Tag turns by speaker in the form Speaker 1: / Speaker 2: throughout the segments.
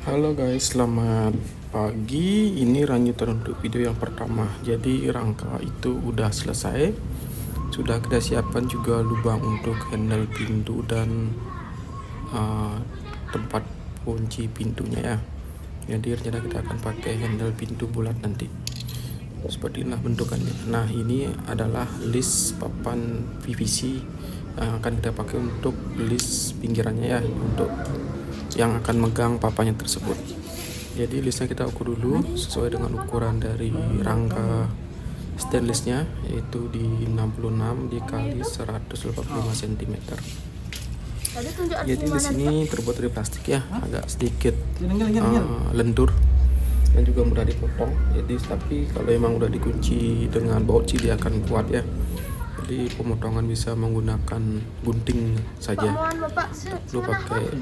Speaker 1: Halo guys, selamat pagi. Ini lanjutan untuk video yang pertama. Jadi rangka itu udah selesai. Sudah kita siapkan juga lubang untuk handle pintu dan tempat kunci pintunya ya. Jadi rencana kita akan pakai handle pintu bulat nanti. Seperti inilah bentukannya. Nah, ini adalah list papan PVC yang akan kita pakai untuk list pinggirannya ya, untuk yang akan megang papanya tersebut. Jadi listnya kita ukur dulu sesuai dengan ukuran dari rangka stainlessnya, yaitu di 66 dikali 185 cm. Jadi di sini terbuat dari plastik ya, agak sedikit lentur dan juga mudah dipotong. Jadi tapi kalau emang udah dikunci dengan baut sih dia akan kuat ya. Jadi pemotongan bisa menggunakan gunting saja, perlu pakai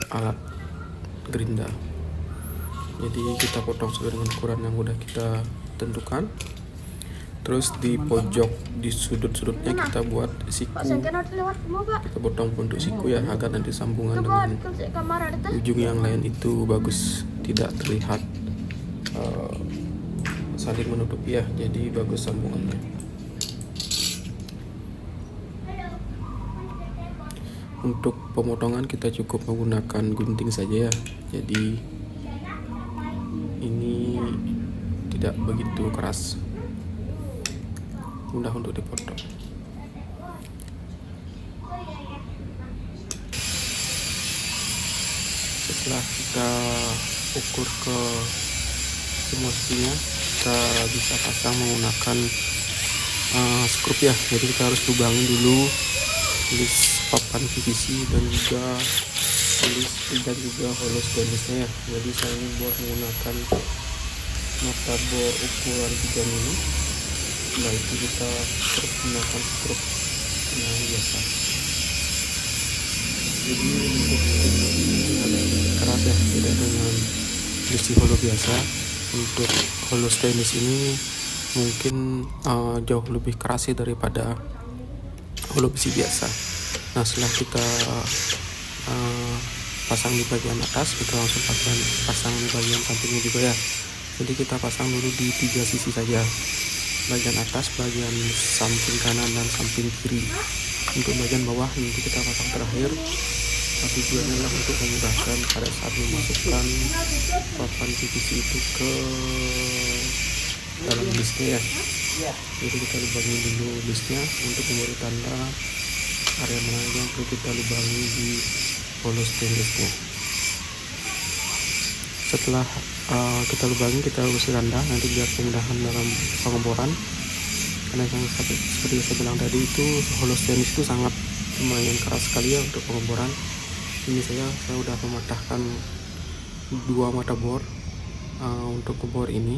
Speaker 1: alat gerinda. Jadi kita potong sesuai dengan ukuran yang udah kita tentukan. Terus di pojok, di sudut-sudutnya kita buat siku. Kita potong bentuk siku ya, agar nanti sambungan dengan ujung yang lain itu bagus, tidak terlihat saling menutupi ya. Jadi bagus sambungannya. Untuk pemotongan kita cukup menggunakan gunting saja ya. Jadi ini tidak begitu keras, mudah untuk dipotong. Setelah kita ukur ke semua sisinya, kita bisa pasang menggunakan skrup ya. Jadi kita harus lubangi dulu list papan PVC dan juga holo stainlessnya ya. Jadi saya ini buat menggunakan mata bor ukuran 3 mili. Setelah itu kita menggunakan skrup yang biasa. Jadi untuk keras ya, tidak dengan besi holo biasa. Untuk holo stainless ini mungkin jauh lebih keras ya daripada holo besi biasa. Nah, setelah kita pasang di bagian atas, kita langsung pasang di bagian sampingnya juga ya. Jadi kita pasang dulu di 3 sisi saja, bagian atas, bagian samping kanan dan samping kiri. Untuk bagian bawah nanti kita pasang terakhir. Tujuannya adalah untuk memudahkan pada saat memasukkan papan PVC itu ke dalam listnya ya. Jadi kita lubangi dulu listnya untuk memberi tanda area mana yang perlu kita lubangi di holo stainlessnya. Setelah kita lubangi, kita usir randa nanti biar kemudahan dalam pengeboran. Karena yang seperti saya bilang tadi, itu holo stainless itu sangat lumayan keras sekali ya untuk pengeboran. Ini saya udah mematahkan 2 mata bor untuk ngebor ini,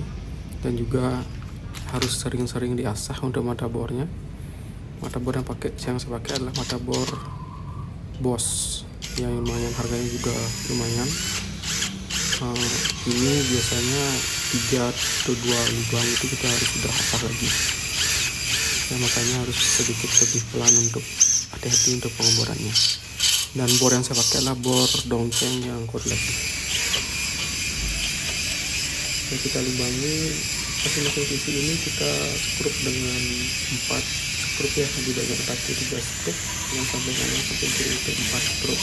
Speaker 1: dan juga harus sering-sering diasah untuk mata bornya. Mata bor yang saya pakai adalah mata bor Bosch yang lumayan, harganya juga lumayan. Ini biasanya 3 atau 2 lubang itu kita harus sudah asah lagi ya, makanya harus sedikit lebih pelan untuk hati-hati untuk pengeborannya. Dan bor yang saya pakai adalah bor dongkeng yang korelasi. Kita lubangi masing-masing sisi ini, kita skrup dengan 4 skrup ya. Di bagian atas itu 3 skrup, yang sampai kanan sampai kiri itu 4 skrup.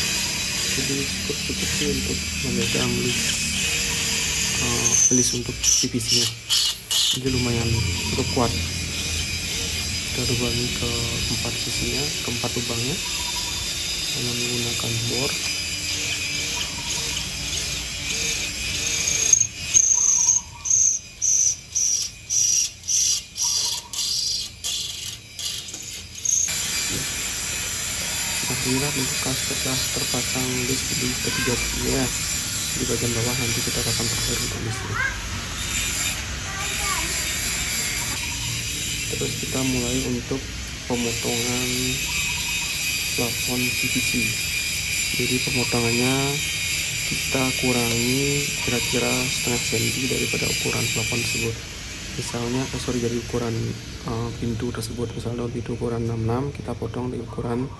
Speaker 1: Jadi skrup cukup sih untuk memegang list untuk PVC nya. Jadi lumayan cukup kuat. Kita lubangi ke 4 sisinya, ke 4 lubangnya dengan menggunakan bor. Inilah bentuk setelah terpasang list di ketiga sisinya. Di bagian bawah nanti kita pasang terakhir untuk listnya. Terus kita mulai untuk pemotongan plafon PVC. Jadi pemotongannya kita kurangi kira-kira setengah senti daripada ukuran plafon tersebut. Misalnya dari ukuran pintu tersebut, misalnya pintu ukuran 66, kita potong di ukuran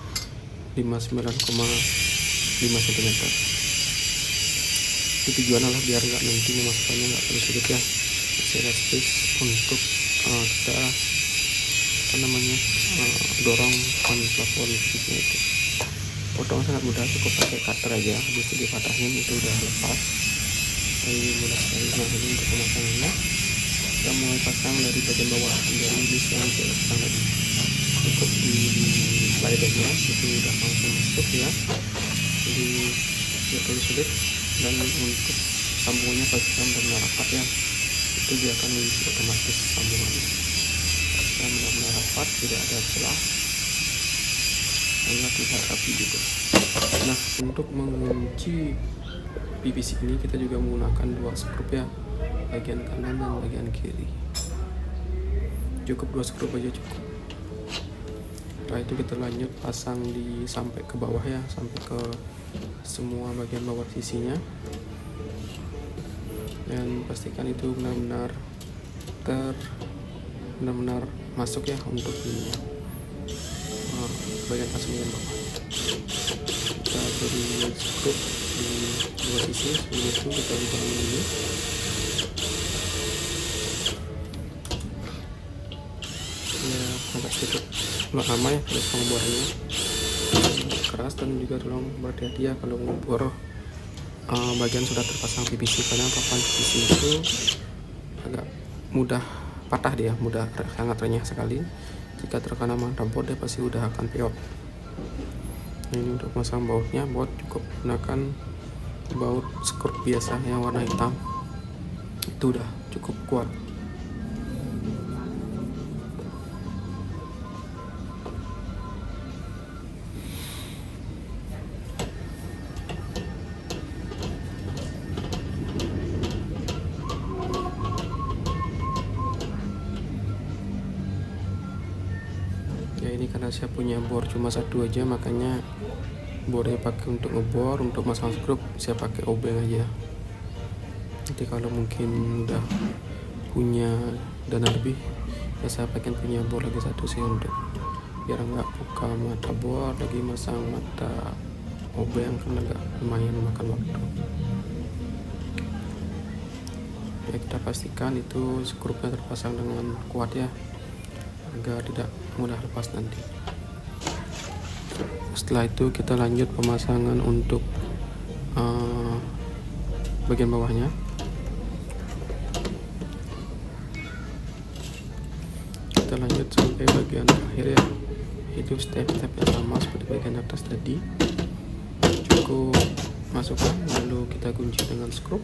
Speaker 1: 59,5 cm. itu tujuannya lah biar nggak nanti memasukkannya nggak terlalu sulit ya, masih ada space untuk kita dorong plafon PVC-nya itu. Potong sangat mudah, cukup pakai cutter aja, habis itu dipatahin itu udah lepas. Jadi mudah sekali. Nah ini untuk pemasangannya, kita mulai pasang dari bagian bawah, dari list yang saya pasang tadi. Cukup di slidernya itu udah langsung masuk ya, jadi tidak terlalu sulit. Dan untuk sambungannya pastikan benar-benar rapat ya, itu dia akan mengisi otomatis sambungannya. Dan benar-benar rapat, tidak ada celah, hanya terlihat rapi juga. Nah untuk mengunci PVC ini kita juga menggunakan 2 skrup ya, bagian kanan dan bagian kiri. Cukup 2 skrup aja cukup. Setelah itu kita lanjut pasang sampai ke bawah ya, sampai ke semua bagian bawah sisinya, dan pastikan itu benar-benar masuk ya untuk ini bagian atas bagian bawah. Kita beri skrup di 2 sisi, sebelum itu kita buka dulu. Ya agak sedikit lama ya proses pemborannya, keras, dan juga tolong berhati-hati ya kalau ngebor bagian sudah terpasang PVC, karena papan PVC itu agak mudah patah, dia sangat renyah sekali. Jika terkena motherboard dia pasti udah akan peot. Nah, ini untuk pasang bautnya, baut cukup gunakan baut skrup biasa yang warna hitam, itu udah cukup kuat. Ya ini karena saya punya bor cuma 1 aja, makanya bornya pakai untuk ngebor. Untuk masang skrup saya pakai obeng aja. Nanti kalau mungkin udah punya dana lebih ya saya pengen punya bor lagi 1 sih, untuk biar nggak buka mata bor lagi masang mata obeng, kan agak lumayan memakan waktu. Ya kita pastikan itu skrupnya terpasang dengan kuat ya, agar tidak mudah lepas nanti. Setelah itu kita lanjut pemasangan untuk bagian bawahnya. Kita lanjut sampai bagian akhir ya, itu step-step yang sama seperti bagian atas tadi. Cukup masukkan, lalu kita kunci dengan skrup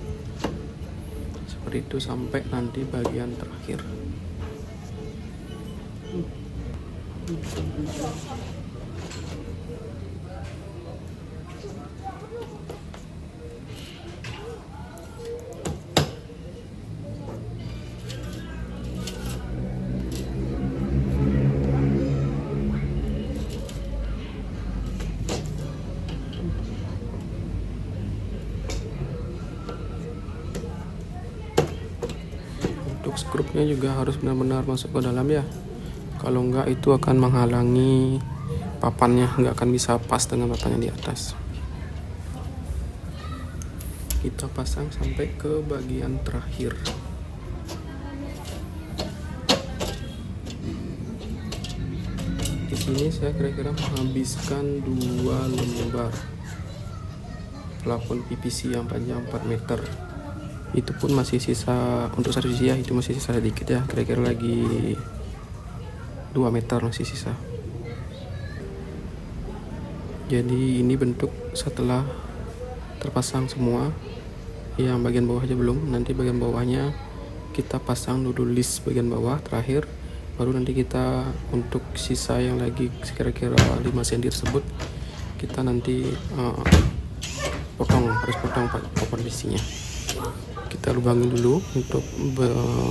Speaker 1: seperti itu sampai nanti bagian terakhir. Untuk skrupnya juga harus benar-benar masuk ke dalam ya, kalau enggak itu akan menghalangi papannya, nggak akan bisa pas dengan papannya di atas. Kita pasang sampai ke bagian terakhir. Di sini saya kira-kira menghabiskan 2 lembar plafon PVC yang panjang 4 meter. Itu pun masih sisa untuk 1 sisi ya, itu masih sisa sedikit ya, kira-kira lagi 2 meter masih sisa. Jadi ini bentuk setelah terpasang semua, yang bagian bawah aja belum. Nanti bagian bawahnya kita pasang dulu list bagian bawah terakhir, baru nanti kita untuk sisa yang lagi kira-kira 5 cm tersebut kita nanti harus potong papan PVC-nya. Kita lubangin dulu untuk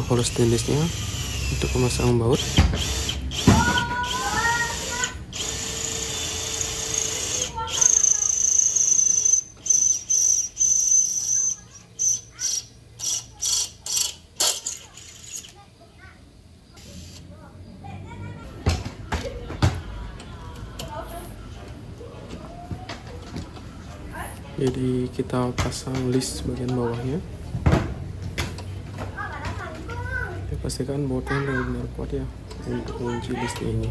Speaker 1: hole stainlessnya untuk pemasangan baut. Jadi kita pasang list bagian bawahnya. Ya, pastikan bautnya benar-benar kuat ya untuk mengunci list ini.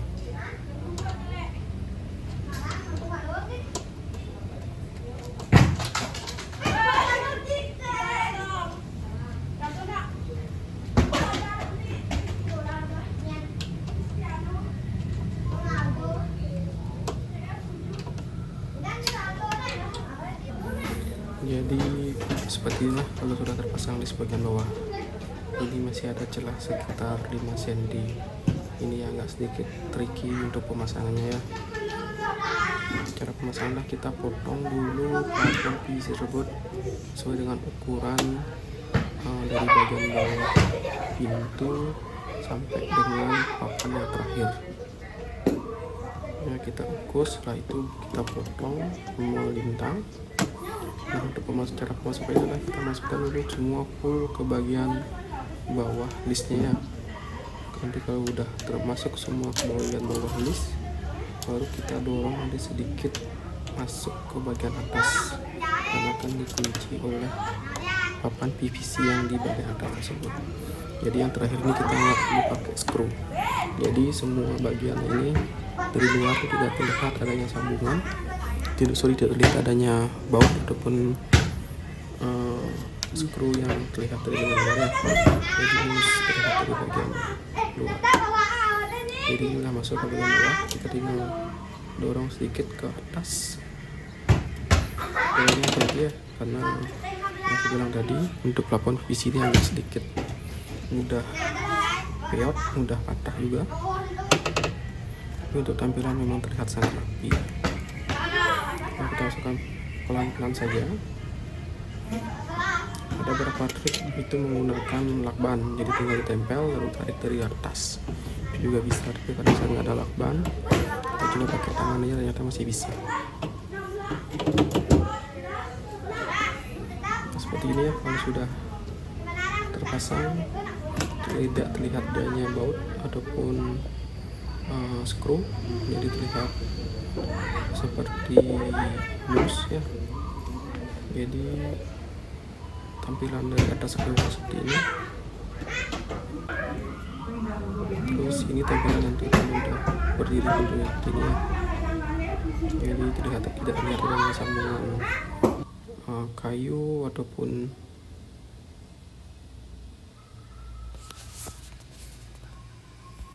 Speaker 1: Jadi seperti inilah kalau sudah terpasang list bagian bawah. Ini masih ada celah sekitar 5 cm. Ini agak sedikit tricky untuk pemasangannya ya. Cara pemasangannya kita potong dulu plafon PVC tersebut sesuai dengan ukuran dari bagian bawah pintu sampai dengan papan yang terakhir. Ya, kita ukus, setelah itu kita potong melintang. Nah, untuk cara pemasukan adalah kita masukkan dulu semua full ke bagian bawah listnya ya. Nanti kalau udah termasuk semua ke bagian bawah list, baru kita dorong nanti sedikit masuk ke bagian atas dan akan dikunci oleh papan PVC yang di bagian atas tersebut. Jadi yang terakhir ini kita nggak perlu pakai screw. Jadi semua bagian ini dari luar tidak terlihat adanya sambungan. Tidak terlihat adanya baut ataupun skru yang terlihat dari luar ya. Jadi ini terlihat dari bagian luar. Jadi inilah masuk ke bagian bawah, kita tinggal dorong sedikit ke atas. Dorongnya tadi ya, karena yang saya bilang tadi untuk plafon PVC ini agak sedikit mudah peot, mudah patah juga. Tapi untuk tampilan memang terlihat sangat rapi. Kita masukkan pelan-pelan saja. Ada beberapa trik itu menggunakan lakban, jadi tinggal ditempel lalu tarik dari atas. Itu juga bisa, tapi kalau misalnya nggak ada lakban, kita coba pakai tangan aja, ternyata masih bisa. Nah, seperti ini ya, kalau sudah terpasang tidak terlihat adanya baut ataupun skru, jadi terlihat seperti mus ya. Jadi tampilan dari atas ke bawah seperti ini. Terus ini tampilan nanti kalau udah berdiri bentuknya seperti ini ya. Jadi tidak terlihat adanya sambungan kayu ataupun